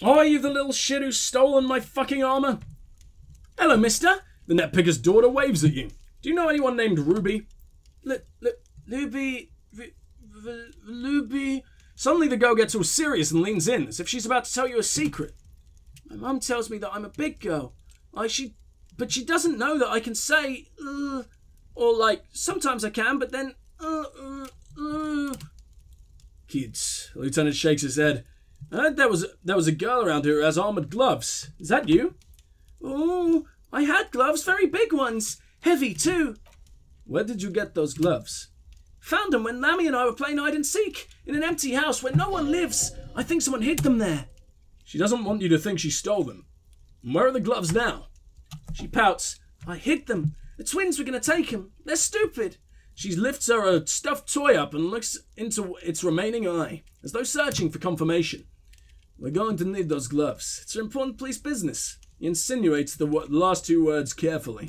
Oh, are you the little shit who's stolen my fucking armor? Hello, mister. The netpicker's daughter waves at you. Do you know anyone named Ruby? Luby. Suddenly the girl gets all serious and leans in, as if she's about to tell you a secret. My mum tells me that I'm a big girl. But she doesn't know that I can say, or like, sometimes I can, but then, Kids. The lieutenant shakes his head. I heard there was a girl around here who has armored gloves. Is that you? Oh, I had gloves, very big ones. Heavy, too. Where did you get those gloves? Found them when Lammy and I were playing hide and seek in an empty house where no one lives. I think someone hid them there. She doesn't want you to think she stole them. And where are the gloves now? She pouts. I hid them. The twins were going to take them. They're stupid. She lifts her stuffed toy up and looks into its remaining eye, as though searching for confirmation. We're going to need those gloves. It's an important police business. He insinuates the last two words carefully.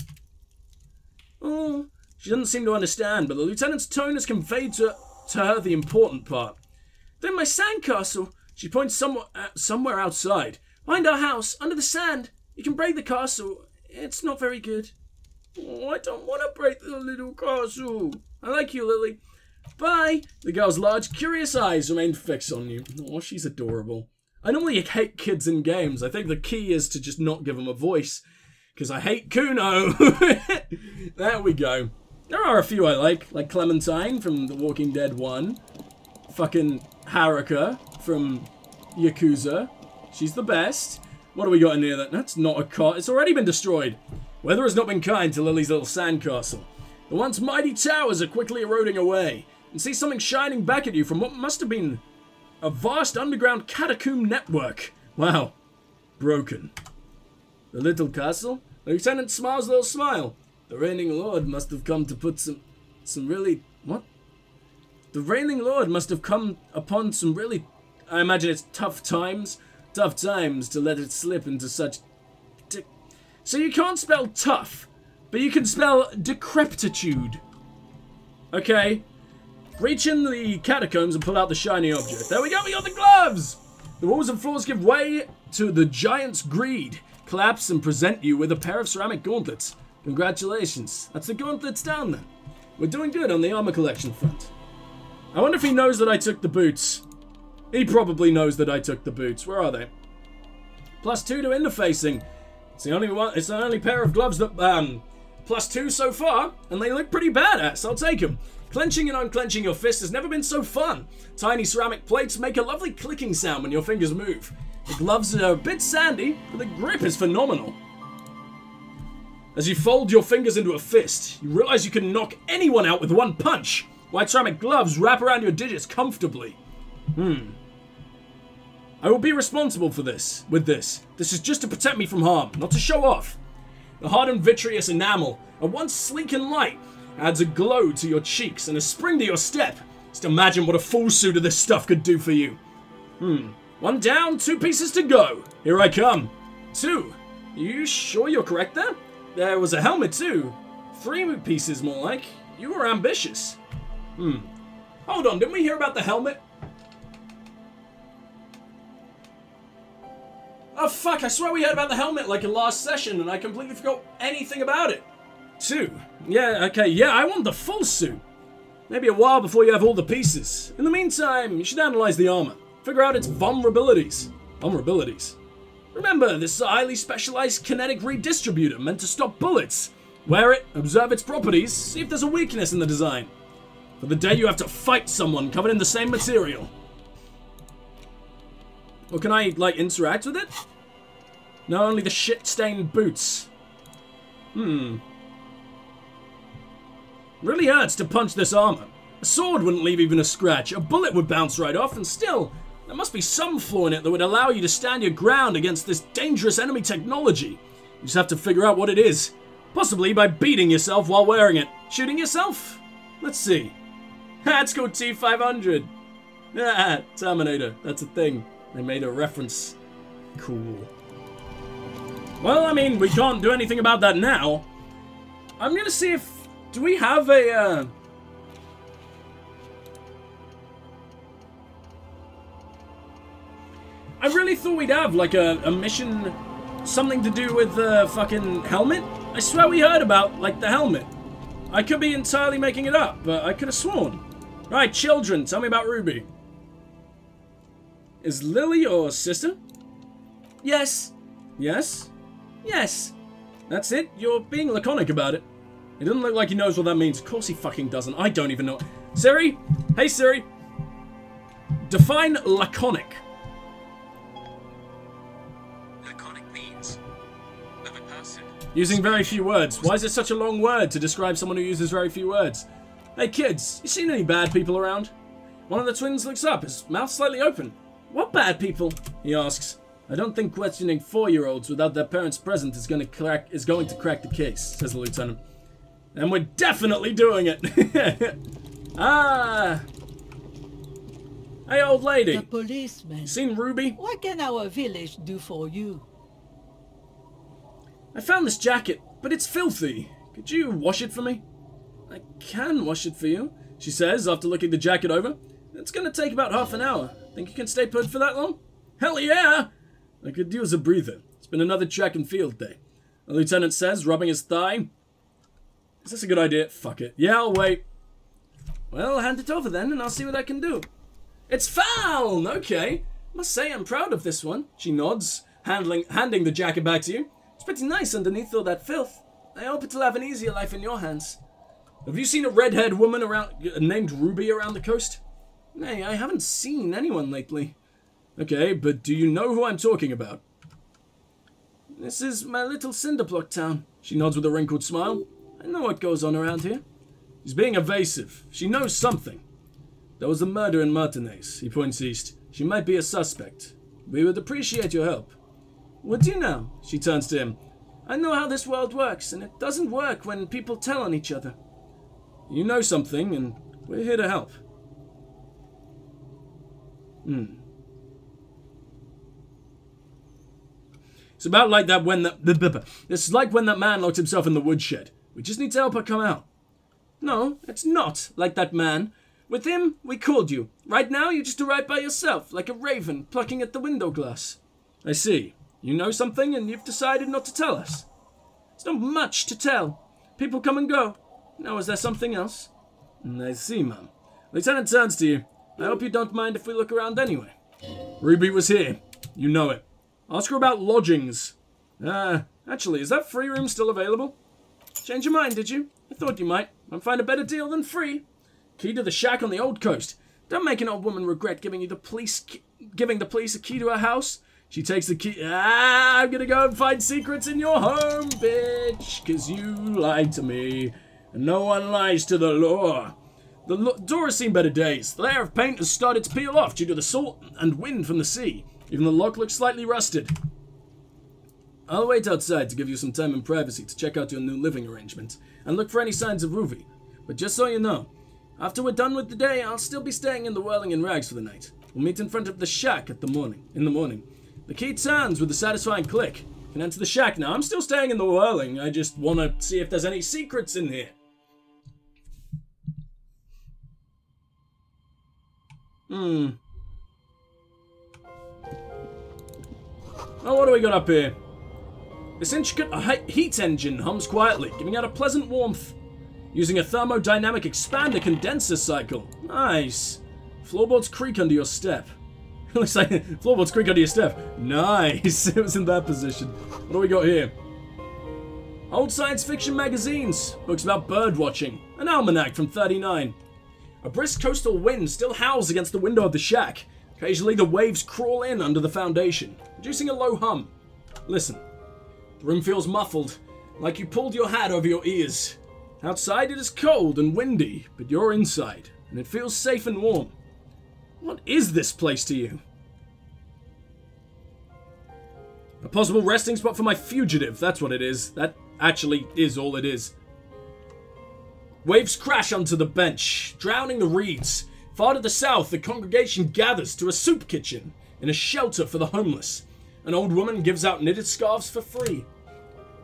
Oh, she doesn't seem to understand, but the lieutenant's tone has conveyed to her the important part. They're in my sandcastle. She points somewhere outside. Behind our house, under the sand. You can break the castle. It's not very good. Oh, I don't want to break the little castle. I like you, Lily. Bye. The girl's large, curious eyes remain fixed on you. Oh, she's adorable. I normally hate kids in games. I think the key is to just not give them a voice. Because I hate Kuno. There we go. There are a few I like Clementine from The Walking Dead 1. Fucking Haruka from Yakuza. She's the best. What do we got in here? That's not a cot. It's already been destroyed. Weather has not been kind to Lily's little sandcastle. The once mighty towers are quickly eroding away. And see something shining back at you from what must have been a vast underground catacomb network. Wow. Broken. The little castle? The lieutenant smiles a little smile. The reigning lord must have come to put some really... What? The reigning lord must have come upon some really... I imagine it's tough times. Tough times to let it slip into such... So you can't spell tough, but you can spell decrepitude. Okay. Reach in the catacombs and pull out the shiny object. There we go, we got the gloves! The walls and floors give way to the giant's greed. Collapse and present you with a pair of ceramic gauntlets. Congratulations. That's the gauntlets down then. We're doing good on the armor collection front. I wonder if he knows that I took the boots. He probably knows that I took the boots. Where are they? +2 to interfacing. It's the only one. It's the only pair of gloves that +2 so far, and they look pretty badass. I'll take them. Clenching and unclenching your fist has never been so fun. Tiny ceramic plates make a lovely clicking sound when your fingers move. The gloves are a bit sandy, but the grip is phenomenal. As you fold your fingers into a fist, you realize you can knock anyone out with one punch. White ceramic gloves wrap around your digits comfortably. I will be responsible for this, with this. This is just to protect me from harm, not to show off. The hardened vitreous enamel, at once sleek and light, adds a glow to your cheeks and a spring to your step. Just imagine what a full suit of this stuff could do for you. One down, 2 pieces to go. Here I come. 2. You sure you're correct there? There was a helmet too. 3 pieces more like. You were ambitious. Hold on, didn't we hear about the helmet? Oh fuck, I swear we heard about the helmet like in last session and I completely forgot anything about it. 2. Yeah, okay, yeah, I want the full suit. Maybe a while before you have all the pieces. In the meantime, you should analyze the armor. Figure out its vulnerabilities. Remember, this is a highly specialized kinetic redistributor meant to stop bullets. Wear it, observe its properties, see if there's a weakness in the design. For the day you have to fight someone covered in the same material. Or can I, like, interact with it? No, only the shit-stained boots. Really hurts to punch this armor. A sword wouldn't leave even a scratch. A bullet would bounce right off, and still, there must be some flaw in it that would allow you to stand your ground against this dangerous enemy technology. You just have to figure out what it is. Possibly by beating yourself while wearing it. Shooting yourself? Let's see. It's called T500. Ah, Terminator. That's a thing. They made a reference. Cool. Well, I mean, we can't do anything about that now. I'm gonna see if... Do we have a, I really thought we'd have, like, a mission, something to do with the fucking helmet. I swear we heard about, like, the helmet. I could be entirely making it up, but I could have sworn. Right, children, tell me about Ruby. Is Lily your sister? Yes. Yes? Yes. That's it? You're being laconic about it. It doesn't look like he knows what that means. Of course he fucking doesn't. I don't even know. Siri? Hey, Siri. Define laconic. Laconic means of a person. Using very few words. Why is it such a long word to describe someone who uses very few words? Hey, kids. You seen any bad people around? One of the twins looks up, his mouth slightly open. What bad people? He asks. I don't think questioning 4-year-olds without their parents present is going to crack the case, says the lieutenant. And we're definitely doing it. Ah. Hey, old lady. The policeman. Seen Ruby? What can our village do for you? I found this jacket, but it's filthy. Could you wash it for me? I can wash it for you, she says after looking the jacket over. It's going to take about half an hour. Think you can stay put for that long? Hell yeah! I could use a breather. It's been another track and field day. The lieutenant says, rubbing his thigh. Is this a good idea? Fuck it. Yeah, I'll wait. Well, hand it over then, and I'll see what I can do. It's found! Okay. Must say I'm proud of this one. She nods, handing the jacket back to you. It's pretty nice underneath all that filth. I hope it'll have an easier life in your hands. Have you seen a red-haired woman named Ruby around the coast? Nay, I haven't seen anyone lately. Okay, but do you know who I'm talking about? This is my little cinderblock town. She nods with a wrinkled smile. I know what goes on around here. She's being evasive. She knows something. There was a murder in Martinez. He points east. She might be a suspect. We would appreciate your help. Would you know? She turns to him. I know how this world works, and it doesn't work when people tell on each other. You know something, and we're here to help. It's about like that when it's like when that man locked himself in the woodshed. We just need to help her come out. No, it's not like that man. With him, we called you. Right now, you just arrived by yourself, like a raven plucking at the window glass. I see. You know something, and you've decided not to tell us. There's not much to tell. People come and go. Now, is there something else? I see, ma'am. Lieutenant turns to you. I hope you don't mind if we look around anyway. Ruby was here. You know it. Ask her about lodgings. Actually, is that free room still available? Change your mind, did you? I thought you might. I'd find a better deal than free. Key to the shack on the old coast. Don't make an old woman regret giving the police a key to her house. She takes the key. I'm gonna go and find secrets in your home, bitch. 'Cause you lied to me. And no one lies to the law. The door has seen better days. The layer of paint has started to peel off due to the salt and wind from the sea. Even the lock looks slightly rusted. I'll wait outside to give you some time and privacy to check out your new living arrangement and look for any signs of Ruby. But just so you know, after we're done with the day, I'll still be staying in the Whirling in Rags for the night. We'll meet in front of the shack in the morning. The key turns with a satisfying click. You can enter the shack now. I'm still staying in the Whirling. I just want to see if there's any secrets in here. Oh, what do we got up here? This intricate heat engine hums quietly, giving out a pleasant warmth. Using a thermodynamic expander condenser cycle. Nice. Floorboards creak under your step. Looks like floorboards creak under your step. Nice. It was in that position. What do we got here? Old science fiction magazines. Books about bird watching. An almanac from '39. A brisk coastal wind still howls against the window of the shack. Occasionally the waves crawl in under the foundation, producing a low hum. Listen. The room feels muffled, like you pulled your hat over your ears. Outside it is cold and windy, but you're inside, and it feels safe and warm. What is this place to you? A possible resting spot for my fugitive, that's what it is. That actually is all it is. Waves crash onto the bench, drowning the reeds. Far to the south, the congregation gathers to a soup kitchen in a shelter for the homeless. An old woman gives out knitted scarves for free.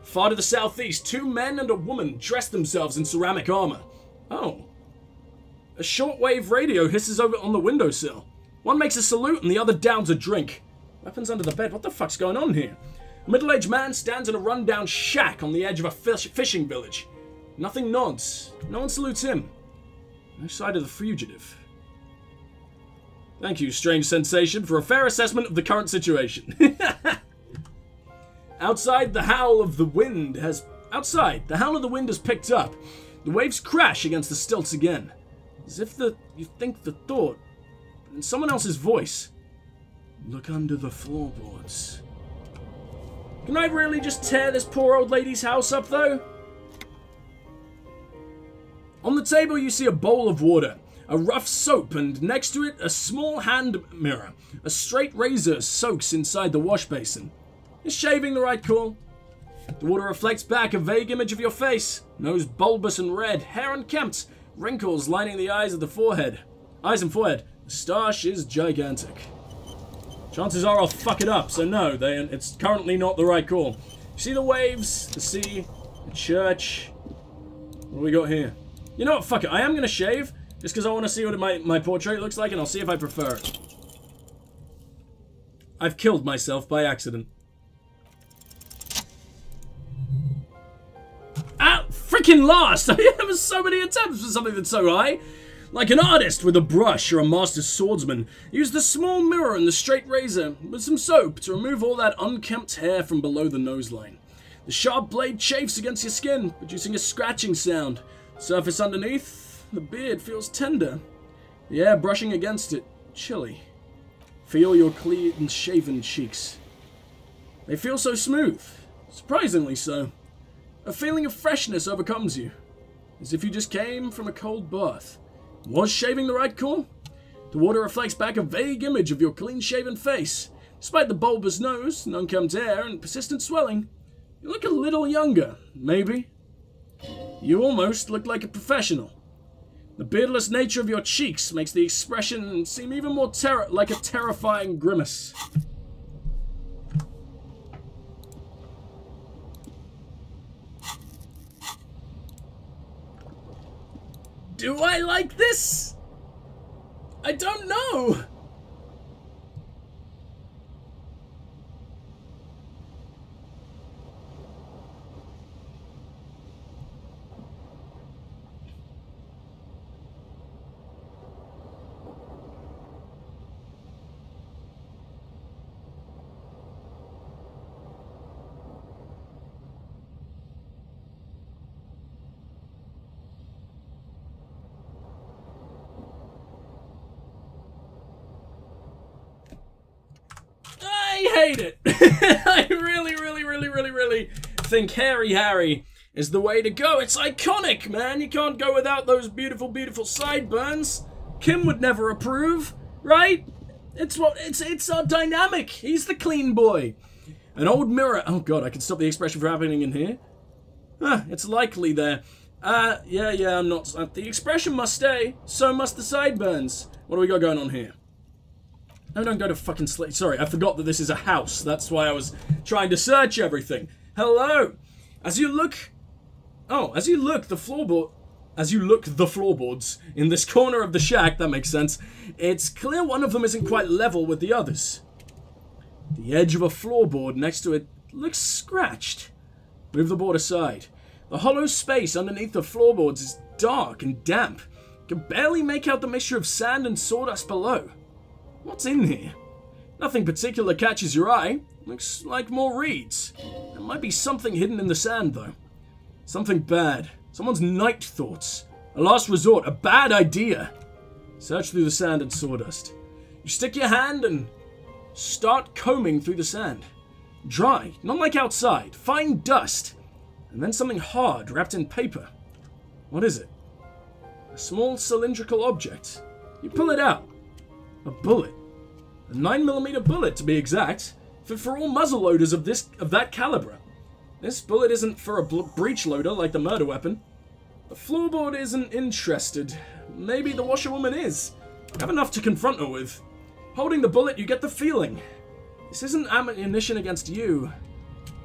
Far to the southeast, 2 men and a woman dress themselves in ceramic armor. Oh. A shortwave radio hisses over on the windowsill. One makes a salute and the other downs a drink. Weapons under the bed. What the fuck's going on here? A middle-aged man stands in a rundown shack on the edge of a fishing village. Nothing nods. No one salutes him. No sight of the fugitive. Thank you, strange sensation, for a fair assessment of the current situation. Outside, the howl of the wind has picked up. The waves crash against the stilts again. As if you think the thought, in someone else's voice. Look under the floorboards. Can I really just tear this poor old lady's house up, though? On the table, you see a bowl of water, a rough soap, and next to it, a small hand mirror. A straight razor soaks inside the wash basin. Is shaving the right call? The water reflects back a vague image of your face. Nose bulbous and red, hair unkempt, wrinkles lining the eyes and forehead. The moustache is gigantic. Chances are I'll fuck it up, so no, it's currently not the right call. You see the waves, the sea, the church. What do we got here? You know what, fuck it, I am going to shave, just because I want to see what my portrait looks like, and I'll see if I prefer it. I've killed myself by accident. Ah, freaking last! I have so many attempts for something that's so high. Like an artist with a brush or a master swordsman, use the small mirror and the straight razor with some soap to remove all that unkempt hair from below the noseline. The sharp blade chafes against your skin, producing a scratching sound. Surface underneath, the beard feels tender. The air brushing against it, chilly. Feel your clean shaven cheeks. They feel so smooth, surprisingly so. A feeling of freshness overcomes you, as if you just came from a cold bath. Was shaving the right call? The water reflects back a vague image of your clean-shaven face. Despite the bulbous nose, and unkempt hair, and persistent swelling, you look a little younger, maybe. You almost look like a professional. The beardless nature of your cheeks makes the expression seem even more like a terrifying grimace. Do I like this? I don't know. I hate it. I really think Hairy Harry is the way to go. It's iconic, man. You can't go without those beautiful, beautiful sideburns. Kim would never approve, right? It's our dynamic. He's the clean boy. An old mirror. Oh god, I can stop the expression from happening in here. It's likely there. Yeah, I'm not. The expression must stay. So must the sideburns. What do we got going on here? No, don't go to fucking sleep. Sorry, I forgot that this is a house. That's why I was trying to search everything. Hello! As you look the floorboards in this corner of the shack, that makes sense, it's clear one of them isn't quite level with the others. The edge of a floorboard next to it looks scratched. Move the board aside. The hollow space underneath the floorboards is dark and damp. You can barely make out the mixture of sand and sawdust below. What's in here? Nothing particular catches your eye. Looks like more reeds. There might be something hidden in the sand, though. Something bad. Someone's night thoughts. A last resort. A bad idea. Search through the sand and sawdust. You stick your hand and start combing through the sand. Dry, not like outside. Fine dust. And then something hard wrapped in paper. What is it? A small cylindrical object. You pull it out. A bullet. A 9mm bullet, to be exact. Fit for all muzzleloaders of that caliber. This bullet isn't for a breech loader like the murder weapon. The floorboard isn't interested. Maybe the washerwoman is. You have enough to confront her with. Holding the bullet, you get the feeling. This isn't ammunition against you.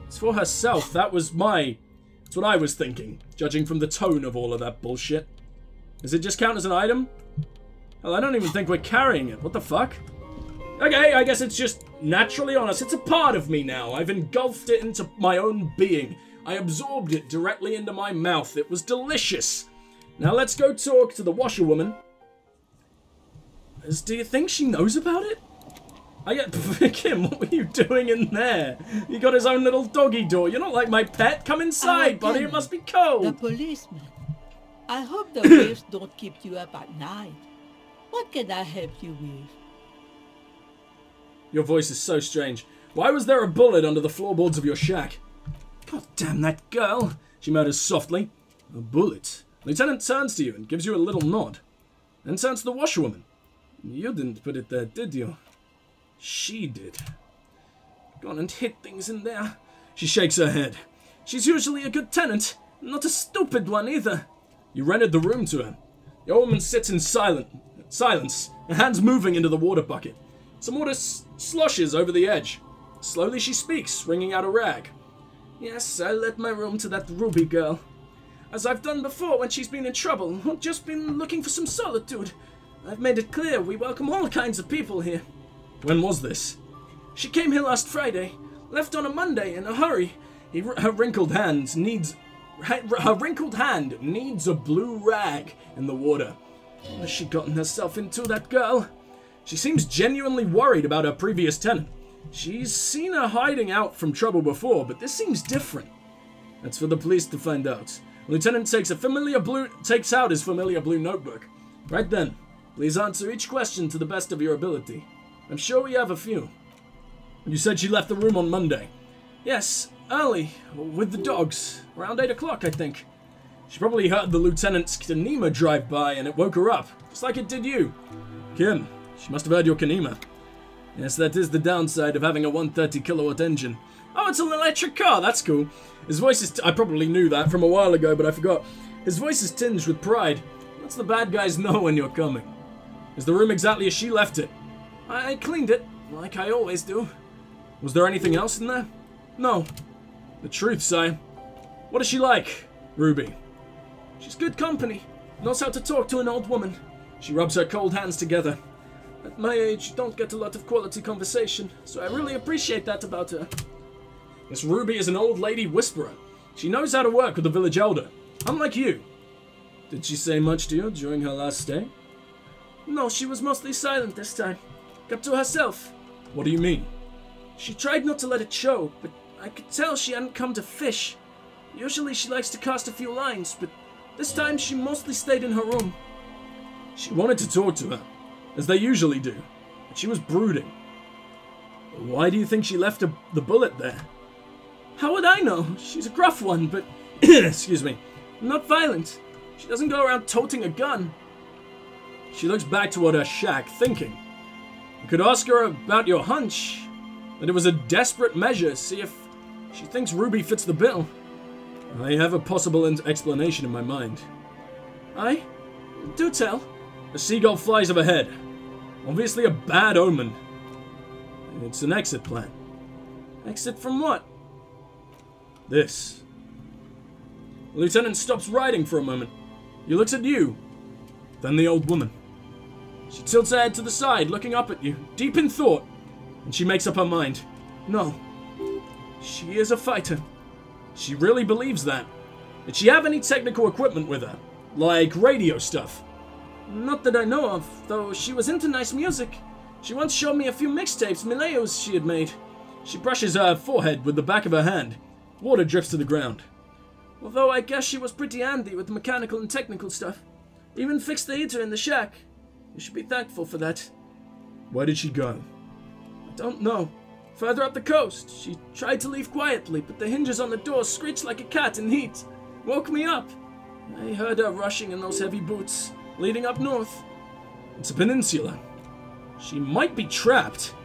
It's for herself. That's what I was thinking, judging from the tone of all of that bullshit. Does it just count as an item? Hell, I don't even think we're carrying it. What the fuck? Okay, I guess it's just naturally honest. It's a part of me now. I've engulfed it into my own being. I absorbed it directly into my mouth. It was delicious. Now let's go talk to the washerwoman. Do you think she knows about it? Kim, what were you doing in there? He got his own little doggy door. You're not like my pet. Come inside, buddy. It must be cold. The policeman. I hope the waves don't keep you up at night. What can I help you with? Your voice is so strange. Why was there a bullet under the floorboards of your shack? God damn that girl, she mutters softly. A bullet? Lieutenant turns to you and gives you a little nod. Then turns to the washerwoman. You didn't put it there, did you? She did. Gone and hid things in there. She shakes her head. She's usually a good tenant, not a stupid one either. You rented the room to her. The old woman sits in silence, her hands moving into the water bucket. Some water sloshes over the edge. Slowly she speaks, wringing out a rag. Yes, I let my room to that Ruby girl. As I've done before when she's been in trouble, or just been looking for some solitude. I've made it clear we welcome all kinds of people here. When was this? She came here last Friday, left on a Monday in a hurry. Her wrinkled hand needs a blue rag in the water. What has she gotten herself into, that girl? She seems genuinely worried about her previous tenant. She's seen her hiding out from trouble before, but this seems different. That's for the police to find out. The lieutenant takes out his familiar blue notebook. Right then, please answer each question to the best of your ability. I'm sure we have a few. You said she left the room on Monday. Yes, early, with the dogs. Around 8 o'clock, I think. She probably heard the lieutenant's Kanema drive by and it woke her up, just like it did you. Kim, she must have heard your Kanema. Yes, that is the downside of having a 130 kilowatt engine. Oh, it's an electric car, that's cool. His voice is... I probably knew that from a while ago, but I forgot. His voice is tinged with pride. Lets the bad guys know when you're coming. Is the room exactly as she left it? I cleaned it, like I always do. Was there anything else in there? No. The truth, sire. What is she like, Ruby? She's good company. Knows how to talk to an old woman. She rubs her cold hands together. At my age, you don't get a lot of quality conversation, so I really appreciate that about her. This Ruby is an old lady whisperer. She knows how to work with the village elder, unlike you. Did she say much to you during her last stay? No, she was mostly silent this time. Kept to herself. What do you mean? She tried not to let it show, but I could tell she hadn't come to fish. Usually she likes to cast a few lines, but this time she mostly stayed in her room. She wanted to talk to her, as they usually do, but she was brooding. Why do you think she left the bullet there? How would I know? She's a gruff one, but... excuse me. Not violent. She doesn't go around toting a gun. She looks back toward her shack, thinking. You could ask her about your hunch, that it was a desperate measure, see if she thinks Ruby fits the bill. I have a possible explanation in my mind. Aye? Do tell. A seagull flies overhead. Obviously a bad omen. It's an exit plan. Exit from what? This. The lieutenant stops writing for a moment. He looks at you. Then the old woman. She tilts her head to the side, looking up at you, deep in thought. And she makes up her mind. No. She is a fighter. She really believes that. Did she have any technical equipment with her? Like radio stuff? Not that I know of, though she was into nice music. She once showed me a few mixtapes Mileos she had made. She brushes her forehead with the back of her hand. Water drips to the ground. Although I guess she was pretty handy with the mechanical and technical stuff. Even fixed the heater in the shack. You should be thankful for that. Where did she go? I don't know. Further up the coast. She tried to leave quietly, but the hinges on the door screeched like a cat in heat. Woke me up. I heard her rushing in those heavy boots, leading up north. It's a peninsula. She might be trapped.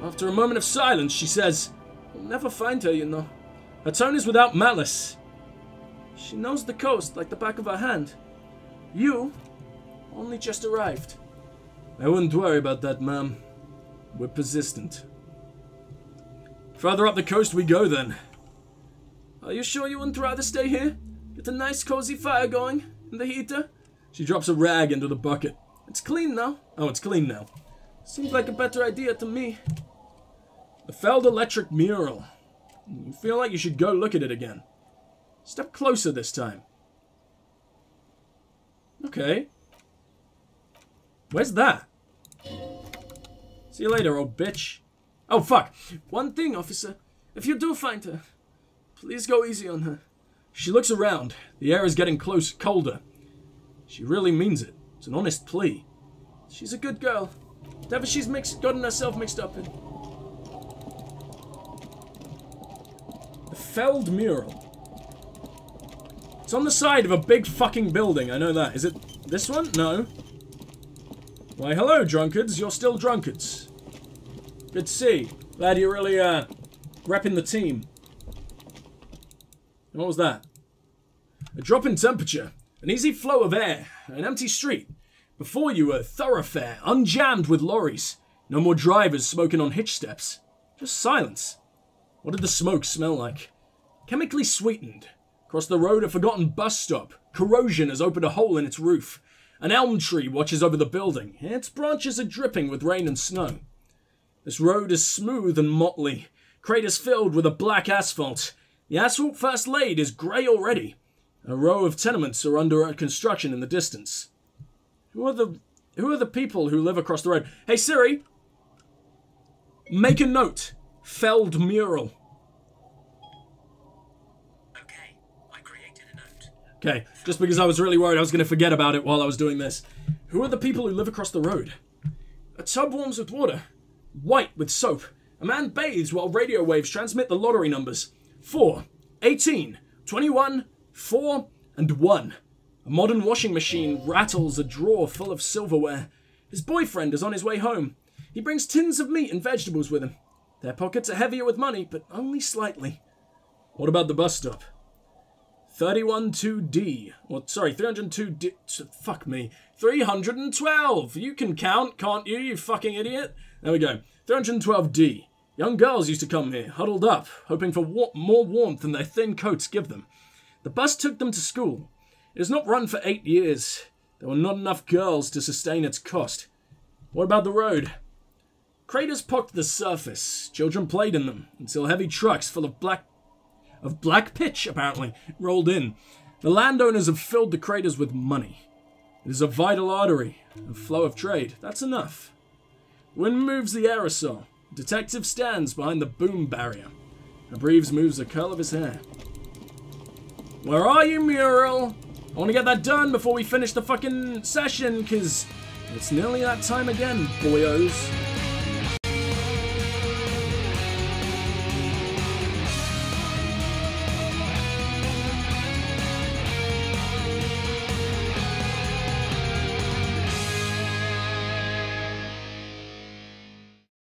After a moment of silence, she says, We'll never find her, you know. Her tone is without malice. She knows the coast like the back of her hand. You only just arrived. I wouldn't worry about that, ma'am. We're persistent. Further up the coast we go, then. Are you sure you wouldn't rather stay here? Get a nice cozy fire going in the heater? She drops a rag into the bucket. It's clean now. Oh, it's clean now. Seems like a better idea to me. The Feld Electric Mural. You feel like you should go look at it again. Step closer this time. Okay. Where's that? See you later, old bitch. Oh, fuck. One thing, officer. If you do find her, please go easy on her. She looks around. The air is getting colder. She really means it. It's an honest plea. She's a good girl. Whatever she's gotten herself mixed up in. The Feld Mural. It's on the side of a big fucking building, I know that. Is it this one? No. Why, hello, drunkards. You're still drunkards. Good to see. Glad you're really, repping the team. And what was that? A drop in temperature. An easy flow of air. An empty street. Before you, a thoroughfare, unjammed with lorries. No more drivers smoking on hitch steps. Just silence. What did the smoke smell like? Chemically sweetened. Across the road, a forgotten bus stop. Corrosion has opened a hole in its roof. An elm tree watches over the building. Its branches are dripping with rain and snow. This road is smooth and motley. Craters filled with a black asphalt. The asphalt first laid is grey already. A row of tenements are under construction in the distance. Who are the people who live across the road? Hey Siri! Make a note. Feld Mural. Okay, just because I was really worried I was going to forget about it while I was doing this. Who are the people who live across the road? A tub warms with water. White with soap. A man bathes while radio waves transmit the lottery numbers. 4, 18, 21, 4, and 1. A modern washing machine rattles a drawer full of silverware. His boyfriend is on his way home. He brings tins of meat and vegetables with him. Their pockets are heavier with money, but only slightly. What about the bus stop? 312D. Well, sorry, 302D. Fuck me. 312. You can count, can't you, you fucking idiot? There we go. 312D. Young girls used to come here, huddled up, hoping for more warmth than their thin coats give them. The bus took them to school. It has not run for 8 years. There were not enough girls to sustain its cost. What about the road? Craters pocked the surface. Children played in them until heavy trucks full of black pitch, apparently, rolled in. The landowners have filled the craters with money. It is a vital artery, a flow of trade. That's enough. Wind moves the aerosol. Detective stands behind the boom barrier. Breves moves a curl of his hair. Where are you, Mural? I want to get that done before we finish the fucking session, because it's nearly that time again, boyos.